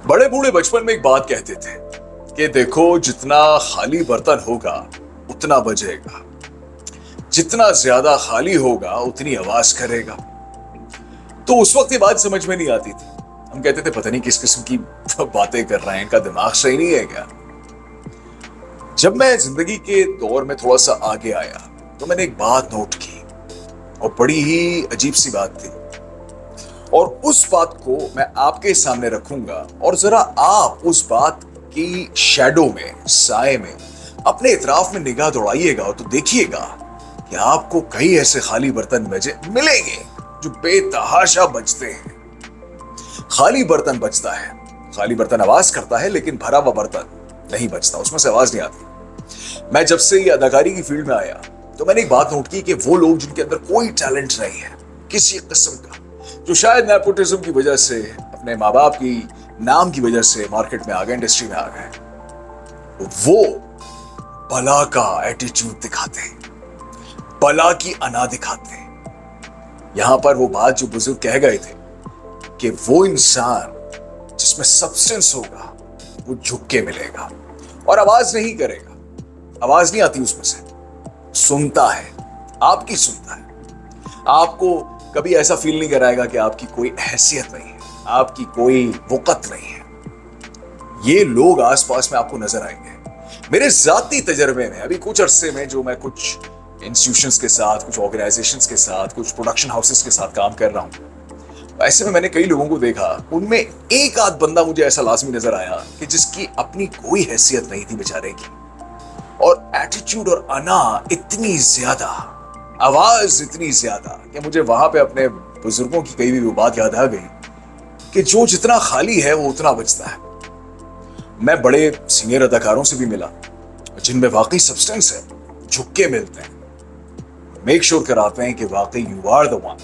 बड़े बूढ़े बचपन में एक बात कहते थे कि देखो जितना खाली बर्तन होगा उतना बजेगा, जितना ज्यादा खाली होगा उतनी आवाज करेगा। तो उस वक्त ये बात समझ में नहीं आती थी। हम कहते थे पता नहीं किस किस्म की बातें कर रहे हैं, इनका दिमाग सही नहीं है क्या। जब मैं जिंदगी के दौर में थोड़ा सा आगे आया तो मैंने एक बात नोट की और बड़ी ही अजीब सी बात थी, और उस बात को मैं आपके सामने रखूंगा और जरा आप उस बात की शैडो में, साए में अपने इतराफ में निगाह दौड़ाइएगा तो देखिएगा कि आपको कई ऐसे खाली बर्तन मिलेंगे जो बेतहाशा बजते हैं। खाली बर्तन बजता है, खाली बर्तन आवाज करता है, लेकिन भरा हुआ बर्तन नहीं बजता, उसमें से आवाज नहीं आती। मैं जब से ये अदाकारी की फील्ड में आया तो मैंने एक बात नोट की कि वो लोग जिनके अंदर कोई टैलेंट नहीं है किसी किस्म का, जो शायद नेपोटिज्म की वजह से, अपने माँ बाप की नाम की वजह से मार्केट में आ गए, इंडस्ट्री में आ गए, वो बला का एटीट्यूड दिखाते हैं, बला की अना दिखाते हैं। यहां पर वो बात जो बुजुर्ग कह गए थे कि वो इंसान जिसमें सब्सटेंस होगा वो झुक के मिलेगा और आवाज नहीं करेगा, आवाज नहीं आती उसमें से, सुनता है, आपकी सुनता है। आपको कभी ऐसा फील नहीं कराएगा कि आपकी कोई हैसियत नहीं है, आपकी कोई वक़्त नहीं है। ये लोग आसपास में आपको नजर आएंगे। मेरे जाती तजर्बे में अभी कुछ अरसे में जो मैं कुछ इंस्टीट्यूशंस के साथ, कुछ ऑर्गेनाइजेशंस के साथ, कुछ प्रोडक्शन हाउसेस के साथ काम कर रहा हूं, ऐसे में मैंने कई लोगों को देखा, उनमें एक आध बंदा मुझे ऐसा लाजमी नजर आया कि जिसकी अपनी कोई हैसियत नहीं थी बेचारे की, और एटीट्यूड और अना इतनी ज्यादा, आवाज इतनी ज्यादा कि मुझे वहां पे अपने बुजुर्गों की कई भी वो बात याद आ गई कि जो जितना खाली है वो उतना बचता है। मैं बड़े सीनियर अदाकारों से भी मिला जिनमें वाकई सब्सटेंस है, झुक के मिलते हैं, मेक श्योर कराते हैं कि वाकई यू आर द वन।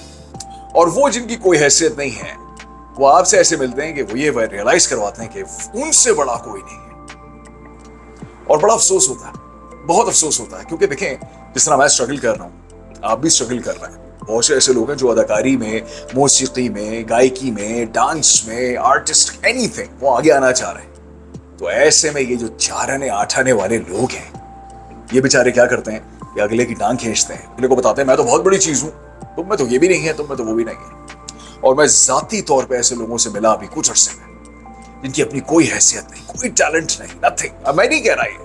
और वो जिनकी कोई हैसियत नहीं है वो आपसे ऐसे मिलते हैं कि वो ये रियलाइज करवाते हैं कि उनसे बड़ा कोई नहीं है। और बड़ा अफसोस होता है, बहुत अफसोस होता है, क्योंकि देखें जिस तरह मैं स्ट्रगल कर रहा हूं, आप भी स्ट्रगल कर रहे हैं। बहुत से ऐसे लोग हैं जो अदाकारी में, मौसीकी में, गायकी में, डांस में, आर्टिस्ट, एनीथिंग, वो आगे आना चाह रहे हैं। तो ऐसे में ये जो 4 आने 8 आने वाले लोग हैं, ये बेचारे क्या करते हैं कि अगले की टांग खींचते हैं, अगले को बताते हैं मैं तो बहुत बड़ी चीज हूं, तुम में तो ये भी नहीं है, तुम में तो वो भी नहीं है। और मैं जाती तौर पे ऐसे लोगों से मिला अभी कुछ अरसे में जिनकी अपनी कोई हैसियत नहीं, कोई टैलेंट नहीं, नथिंग। अब मैं नहीं कह रहा ये,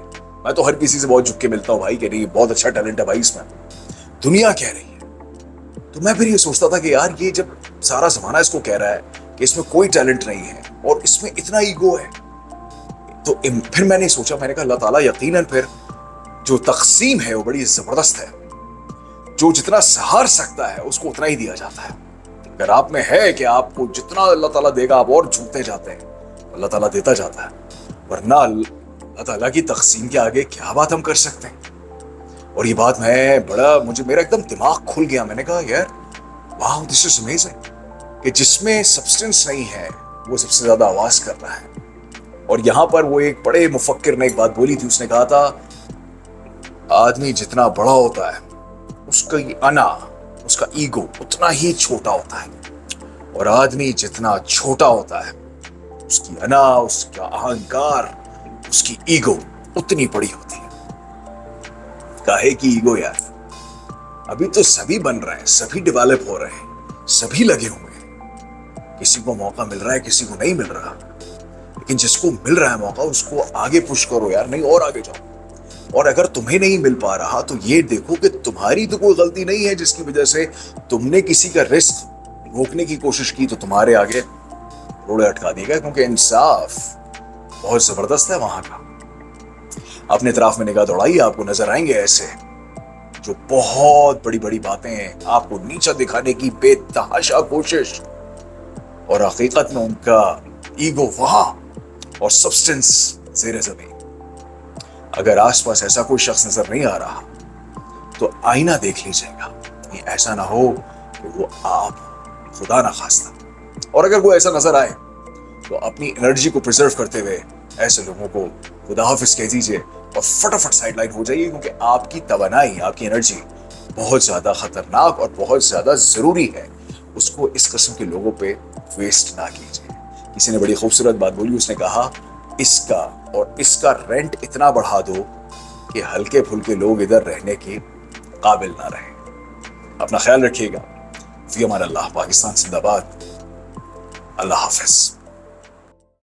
मैं तो हर किसी से बहुत झुक के मिलता हूं भाई कि नहीं बहुत अच्छा टैलेंट है भाई इसमें, दुनिया कह रही है। तो मैं फिर ये सोचता था कि यार ये जब सारा जमाना इसको कह रहा है कि इसमें कोई टैलेंट नहीं है और इसमें इतना ईगो है, तो फिर मैंने सोचा, मैंने कहा अल्लाह ताला यकीनन फिर जो तकसीम है वो बड़ी जबरदस्त है, जो जितना सहार सकता है उसको उतना ही दिया जाता है। अगर आप में है कि आपको जितना अल्लाह ताला देगा आप और झुकते जाते हैं, अल्लाह ताला देता जाता है, वरना अल्लाह ताला की तकसीम के आगे क्या बात हम कर सकते हैं। और ये बात मेरा एकदम दिमाग खुल गया। मैंने कहा यार वाह, दिस इज अमेजिंग कि जिसमें सब्सटेंस नहीं है वो सबसे ज्यादा आवाज कर रहा है। और यहां पर वो एक बड़े मुफक्किर ने एक बात बोली थी, उसने कहा था आदमी जितना बड़ा होता है उसका अना, उसका ईगो उतना ही छोटा होता है, और आदमी जितना छोटा होता है उसकी अना, उसका अहंकार, उसकी ईगो उतनी बड़ी होती है। काहे की ईगो यार, अभी तो सभी बन रहे हैं, सभी डेवलप हो रहे हैं, सभी लगे हुए हैं, किसी को मौका मिल रहा है, किसी को नहीं मिल रहा, लेकिन जिसको मिल रहा है मौका उसको आगे पुश करो यार, नहीं और आगे जाओ। और अगर तुम्हें नहीं मिल पा रहा तो ये देखो कि तुम्हारी तो कोई गलती नहीं है जिसकी वजह से तुमने किसी का रिस्क रोकने की कोशिश की तो तुम्हारे आगे रोड़े अटका दिए गए, क्योंकि इंसाफ बहुत जबरदस्त है वहां का। अपने तरफ में निगाह दौड़ाइए, आपको नजर आएंगे ऐसे जो बहुत बड़ी बड़ी बातें आपको नीचा दिखाने की बेतहाशा कोशिश, और हकीकत में उनका ईगो वहां और सब्सटेंस ज़ेरे ज़मीन। अगर आसपास ऐसा कोई शख्स नजर नहीं आ रहा तो आईना देख लीजिएगा, कहीं ऐसा ना हो कि वो आप, खुदा ना खास्ता। और अगर वो ऐसा नजर आए तो अपनी एनर्जी को प्रिजर्व करते हुए ऐसे लोगों को खुदा हाफिज कह दीजिए और फटाफट साइडलाइन हो जाइए, क्योंकि आपकी तवानाई, आपकी एनर्जी बहुत ज्यादा खतरनाक और बहुत ज्यादा जरूरी है। उसको इस किस्म के लोगों पे वेस्ट ना कीजिए। کسی نے بڑی خوبصورت بات بولی، اس نے کہا اس کا اور اس کا رینٹ اتنا بڑھا دو کہ ہلکے پھلکے لوگ ادھر رہنے کے قابل نہ رہیں۔ اپنا خیال رکھیے گا۔ فی امان اللہ۔ پاکستان زندہ باد۔ اللہ حافظ۔